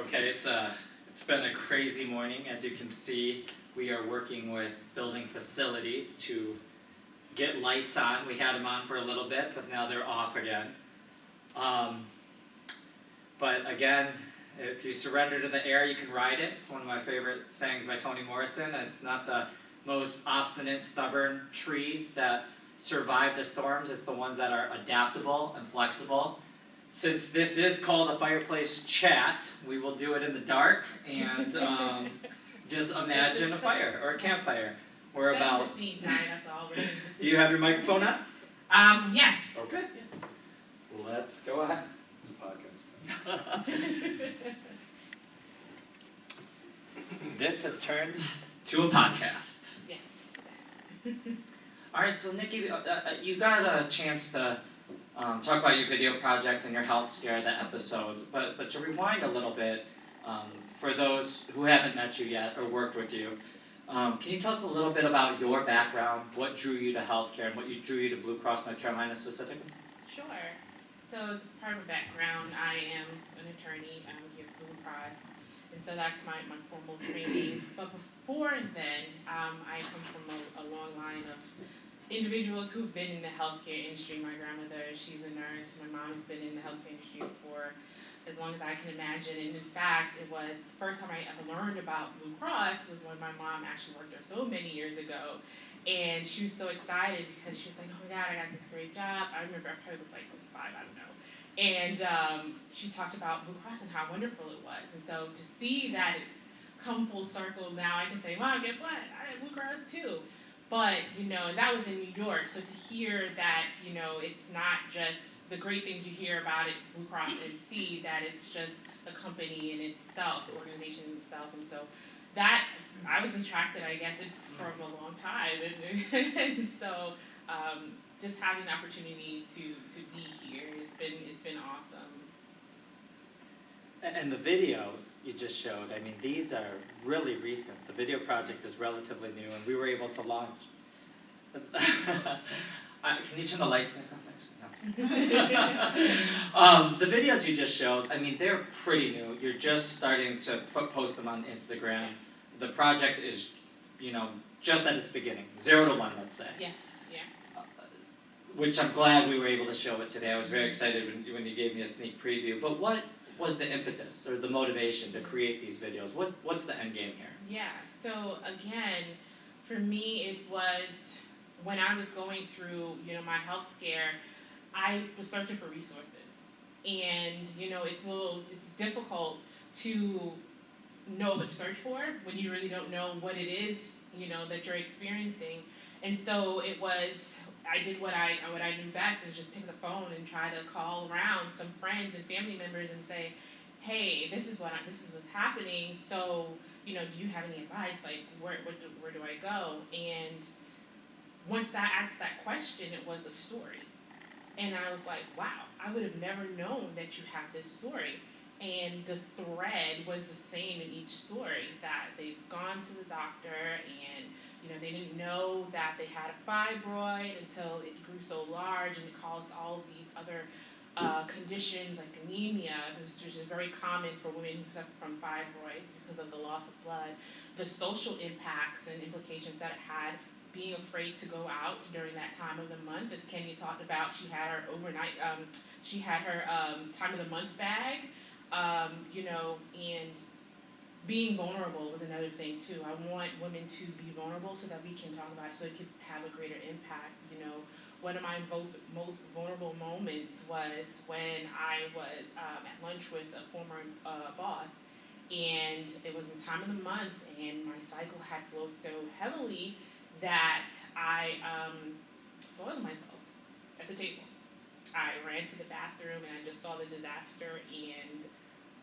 Okay, it's been a crazy morning. As you can see, we are working with building facilities to get lights on. We had them on for a little bit, but now they're off again. But again, if you surrender to the air, you can ride it. It's one of my favorite sayings by Toni Morrison. It's not the most obstinate, stubborn trees that survive the storms. It's the ones that are adaptable and flexible. Since this is called a fireplace chat, we will do it in the dark and just imagine a fire or a campfire. We're about. The scene, Ty, that's all we're doing. You have your microphone up? Yes. Okay. Let's go ahead. It's a podcast. This has turned to a podcast. Yes. All right, so Nikki, you got a chance to talk about your video project and your health scare, that episode. But to rewind a little bit, for those who haven't met you yet or worked with you, can you tell us a little bit about your background, what drew you to healthcare, and what drew you to Blue Cross North Carolina specifically? Sure. So as part of my background, I am an attorney here at Blue Cross, and so that's my formal training. But before then, I come from a long line of individuals who've been in the healthcare industry. My grandmother, she's a nurse. My mom has been in the healthcare industry for as long as I can imagine. And in fact, it was the first time I ever learned about Blue Cross was when my mom actually worked there so many years ago. And she was so excited because she was like, oh my God, I got this great job. I remember I probably was like 5, I don't know. And she talked about Blue Cross and how wonderful it was. And so to see that it's come full circle now, I can say, Mom, guess what? I had Blue Cross too. But, that was in New York. So to hear that, it's not just the great things you hear about it, Blue Cross, and see that it's just the company in itself, the organization in itself. And so that, I was attracted, I guess, for a long time. And so just having the opportunity to be here, it's been awesome. And the videos you just showed, I mean, these are really recent. The video project is relatively new, and we were able to launch. Can you turn the lights back off, actually? No. The videos you just showed, I mean, they're pretty new. You're just starting to post them on Instagram. The project is, just at its beginning, 0 to 1, let's say. Yeah. Which I'm glad we were able to show it today. I was very excited when you gave me a sneak preview. But what was the impetus or the motivation to create these videos? What's the end game here? Yeah, so again, for me it was when I was going through, my health scare, I was searching for resources. And, it's difficult to know what to search for when you really don't know what it is, that you're experiencing. And so I did what I knew best, is just pick the phone and try to call around some friends and family members and say, hey, this is what's happening. So, do you have any advice? Like, where do I go? And once I asked that question, it was a story. And I was like, wow, I would have never known that you have this story. And the thread was the same in each story, that they've gone to the doctor and they didn't know that they had a fibroid until it grew so large and it caused all of these other conditions like anemia, which is very common for women who suffer from fibroids because of the loss of blood, the social impacts and implications that it had, being afraid to go out during that time of the month. As Kenya talked about, she had her overnight, time of the month bag, and being vulnerable was another thing too. I want women to be vulnerable so that we can talk about it, so it could have a greater impact. One of my most vulnerable moments was when I was at lunch with a former boss, and it was the time of the month, and my cycle had flowed so heavily that I soiled myself at the table. I ran to the bathroom and I just saw the disaster, and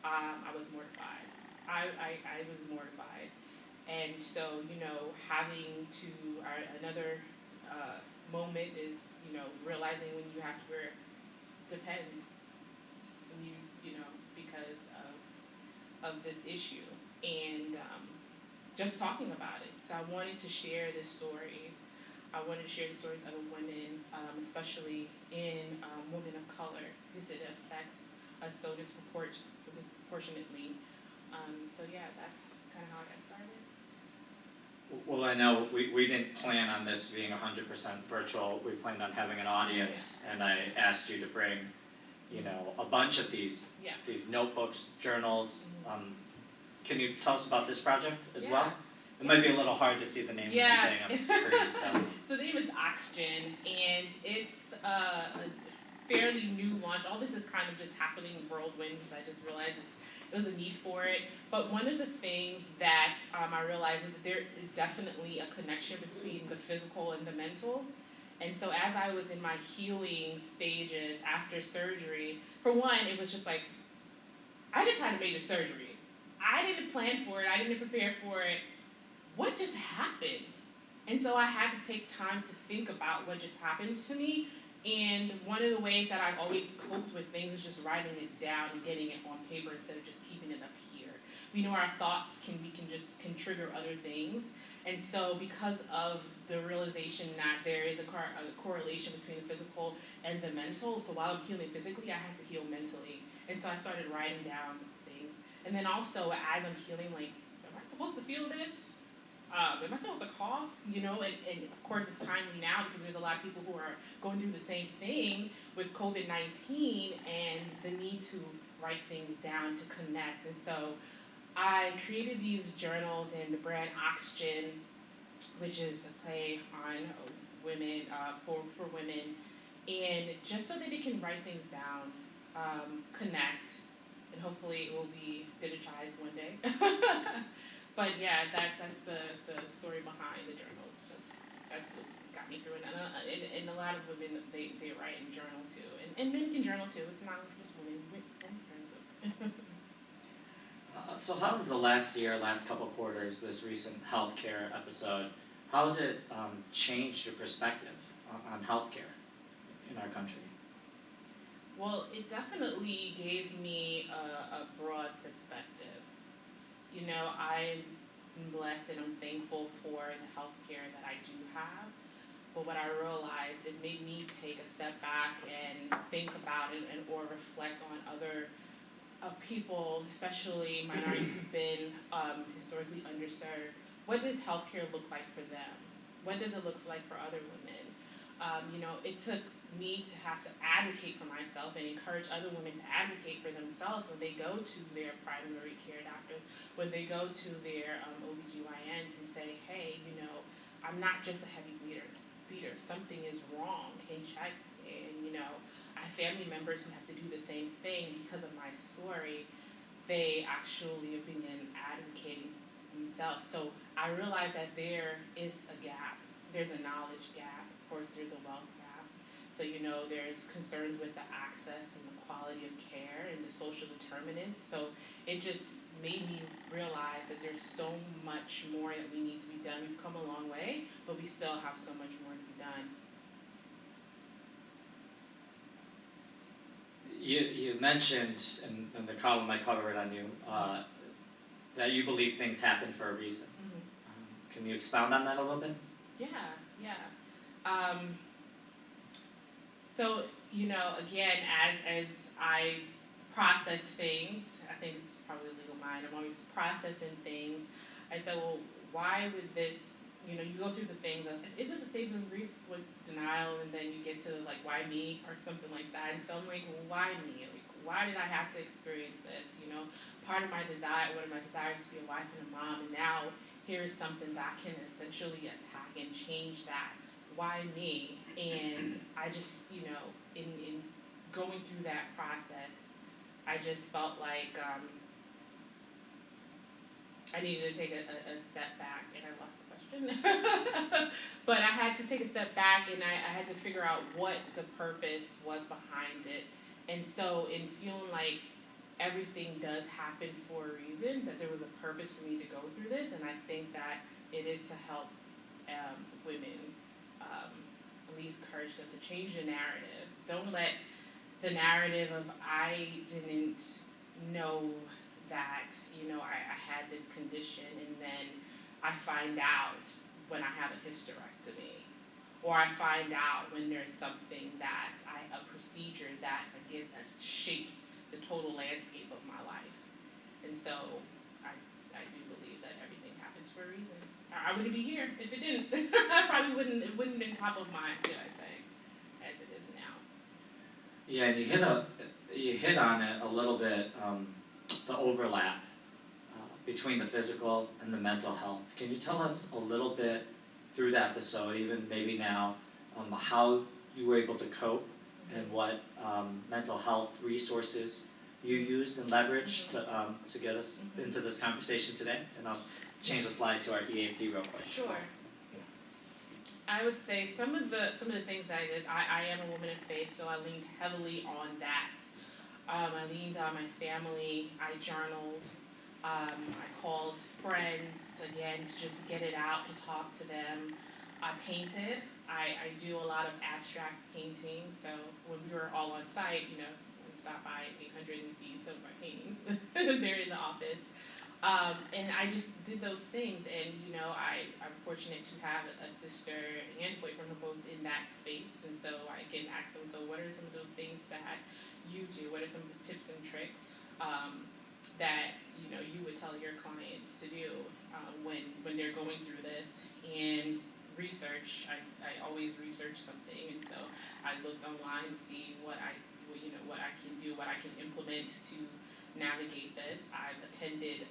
I was mortified. I was mortified. And so, having to, another moment is, realizing when you have to wear Depends, because of this issue. And just talking about it. So I wanted to share the stories. I wanted to share the stories of women, especially in women of color, because it affects us so disproportionately. So yeah, that's kind of how I got started. Well, I know we didn't plan on this being 100% virtual. We planned on having an audience, and I asked you to bring, a bunch of these Yeah. notebooks, journals. Can you tell us about this project as Yeah. well? It might be a little hard to see the name Yeah. saying on the screen. So. So the name is Oxygen, and it's a fairly new launch. All this is kind of just happening whirlwind because I just realized it was a need for it. But one of the things that I realized is that there is definitely a connection between the physical and the mental. And so as I was in my healing stages after surgery, for one, it was just like, I just had a major surgery. I didn't plan for it. I didn't prepare for it. What just happened? And so I had to take time to think about what just happened to me. And one of the ways that I've always coped with things is just writing it down and getting it on paper instead of just keeping it up here. We know our thoughts can trigger other things. And so because of the realization that there is a correlation between the physical and the mental, so while I'm healing physically, I have to heal mentally. And so I started writing down things. And then also as I'm healing, like, am I supposed to feel this? Am I supposed to cough? And of course it's timely now because there's a lot of people who are going through the same thing with COVID-19 and the need to write things down to connect. And so I created these journals in the brand Oxygen, which is a play on women, for women, and just so that they can write things down, connect, and hopefully it will be digitized one day. But yeah, that's the story behind the journals. That's what got me through it. And a lot of women, they write and journal too. And men can journal too. It's not just women. So how has the last couple quarters, this recent healthcare episode, how has it changed your perspective on healthcare in our country? Well, it definitely gave me a broad perspective. I'm blessed and I'm thankful for the healthcare that I do have. But what I realized, it made me take a step back and think about it or reflect on other people, especially minorities who've been historically underserved. What does healthcare look like for them? What does it look like for other women? It took me to have to advocate for myself and encourage other women to advocate for themselves when they go to their primary care doctors, when they go to their OBGYNs and say, hey, I'm not just a heavy bleeder. Something is wrong, and check. And, I have family members who have to do the same thing because of my story. They actually have been advocating themselves. So I realize that there is a gap. There's a knowledge gap. Of course, there's a wealth gap. So, there's concerns with the access and the quality of care and the social determinants. So it just made me realize that there's so much more that we need to be done. We've come a long way, but we still have so much more to be done. You mentioned in the column I covered on you that you believe things happen for a reason. Mm-hmm. Can you expound on that a little bit? Yeah. So, again, as I process things, I think it's probably legal mind, I'm always processing things. I said, well, why would this, you go through the things of, is it a stage of grief with denial, and then you get to, like, why me, or something like that. And so I'm like, well, why me? Like, why did I have to experience this, Part of my desire, one of my desires to be a wife and a mom, and now here's something that can essentially attack and change that. Why me? And I just, in going through that process, I just felt like I needed to take a step back, and I lost the question. But I had to take a step back, and I had to figure out what the purpose was behind it. And so in feeling like everything does happen for a reason, that there was a purpose for me to go through this, and I think that it is to help women, at least encourage them to change the narrative. Don't let the narrative of I didn't know that, I had this condition, and then I find out when I have a hysterectomy, or I find out when there's something that a procedure that again shapes the total landscape of my life. And so I wouldn't be here if it didn't. I probably wouldn't. It wouldn't have been top of mind, should I say, as it is now. Yeah, and you hit on it a little bit, the overlap between the physical and the mental health. Can you tell us a little bit through the episode, even maybe now, how you were able to cope and what mental health resources you used and leveraged to get us into this conversation today? And I'll change the slide to our EAP real quick. Sure. I would say some of the things I did. I am a woman of faith, so I leaned heavily on that. I leaned on my family. I journaled. I called friends again to just get it out, to talk to them. I painted. I do a lot of abstract painting. So when we were all on site, you know, we stopped by 800 and see some of my paintings there in the office. And I just did those things, and you know, I'm fortunate to have a sister and boyfriend who are both in that space, and so I can ask them, so what are some of those things that you do? What are some of the tips and tricks that you know you would tell your clients to do when they're going through this? And research, I always research something, and so I looked online to see what I can do, what I can implement to navigate this. I've attended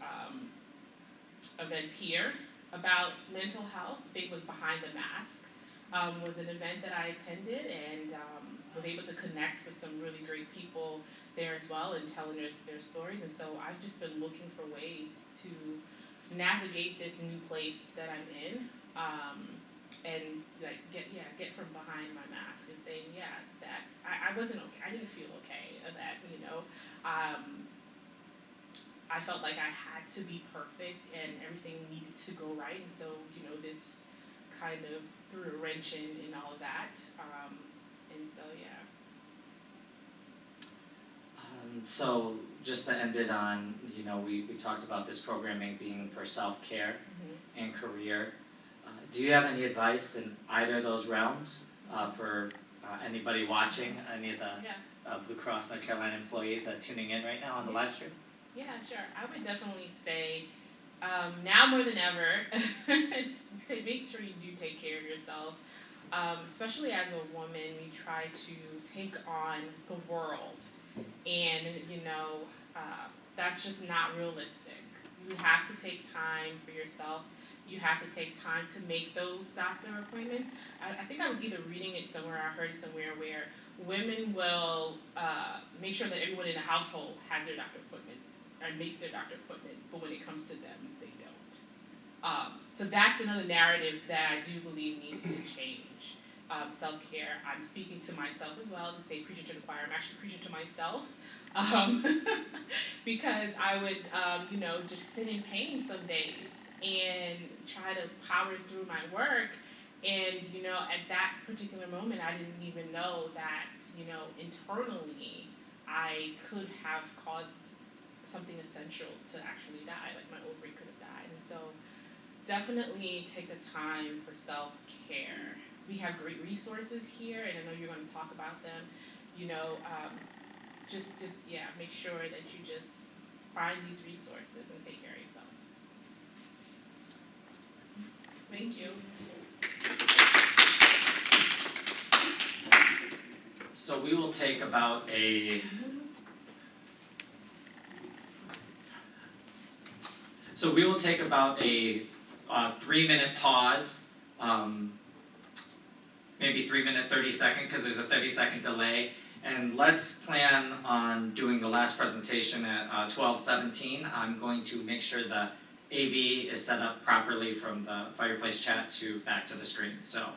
events here about mental health. It was Behind the Mask, was an event that I attended, and was able to connect with some really great people there as well, and telling their stories. And so I've just been looking for ways to navigate this new place that I'm in, and like get from behind my mask and saying, yeah, that I wasn't okay. I didn't feel okay. That, you know. I felt like I had to be perfect and everything needed to go right, and so, you know, this kind of threw a wrench in all of that, and so, yeah. So just to end it on, you know, we talked about this programming being for self-care and career. Do you have any advice in either of those realms for anybody watching, any of the Blue Cross North Carolina employees tuning in right now on the live stream? Yeah, sure. I would definitely say now more than ever, to make sure you do take care of yourself. Especially as a woman, we try to take on the world, and you know that's just not realistic. You have to take time for yourself. You have to take time to make those doctor appointments. I think I was either reading it somewhere, I heard it somewhere, where women will make sure that everyone in the household has their doctor appointment and makes their doctor appointment, but when it comes to them, they don't. So that's another narrative that I do believe needs to change. Self-care, I'm speaking to myself as well, to say preaching to the choir. I'm actually preaching to myself, because I would, you know, just sit in pain some days and try to power through my work. And, you know, at that particular moment, I didn't even know that, you know, internally, I could have caused something essential to actually die, like my ovary could have died. And so definitely take the time for self-care. We have great resources here, and I know you're going to talk about them. You know, just make sure that you just find these resources and take care of yourself. Thank you. So we will take about a 3-minute pause, maybe 3-minute 30-second, because there's a 30-second delay. And let's plan on doing the last presentation at 12:17. I'm going to make sure the AV is set up properly from the fireplace chat to back to the screen. So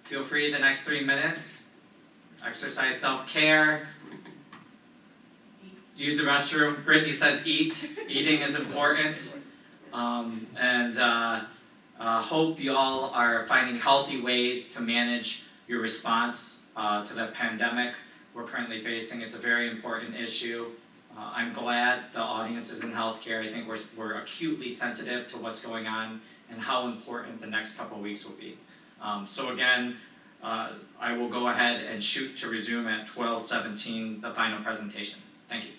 feel free the next 3 minutes. Exercise self-care. Use the restroom. Brittany says eat. Eating is important. Hope you all are finding healthy ways to manage your response to the pandemic we're currently facing. It's a very important issue. I'm glad the audience is in healthcare. I think we're acutely sensitive to what's going on and how important the next couple of weeks will be. So again, I will go ahead and shoot to resume at 12:17, the final presentation. Thank you.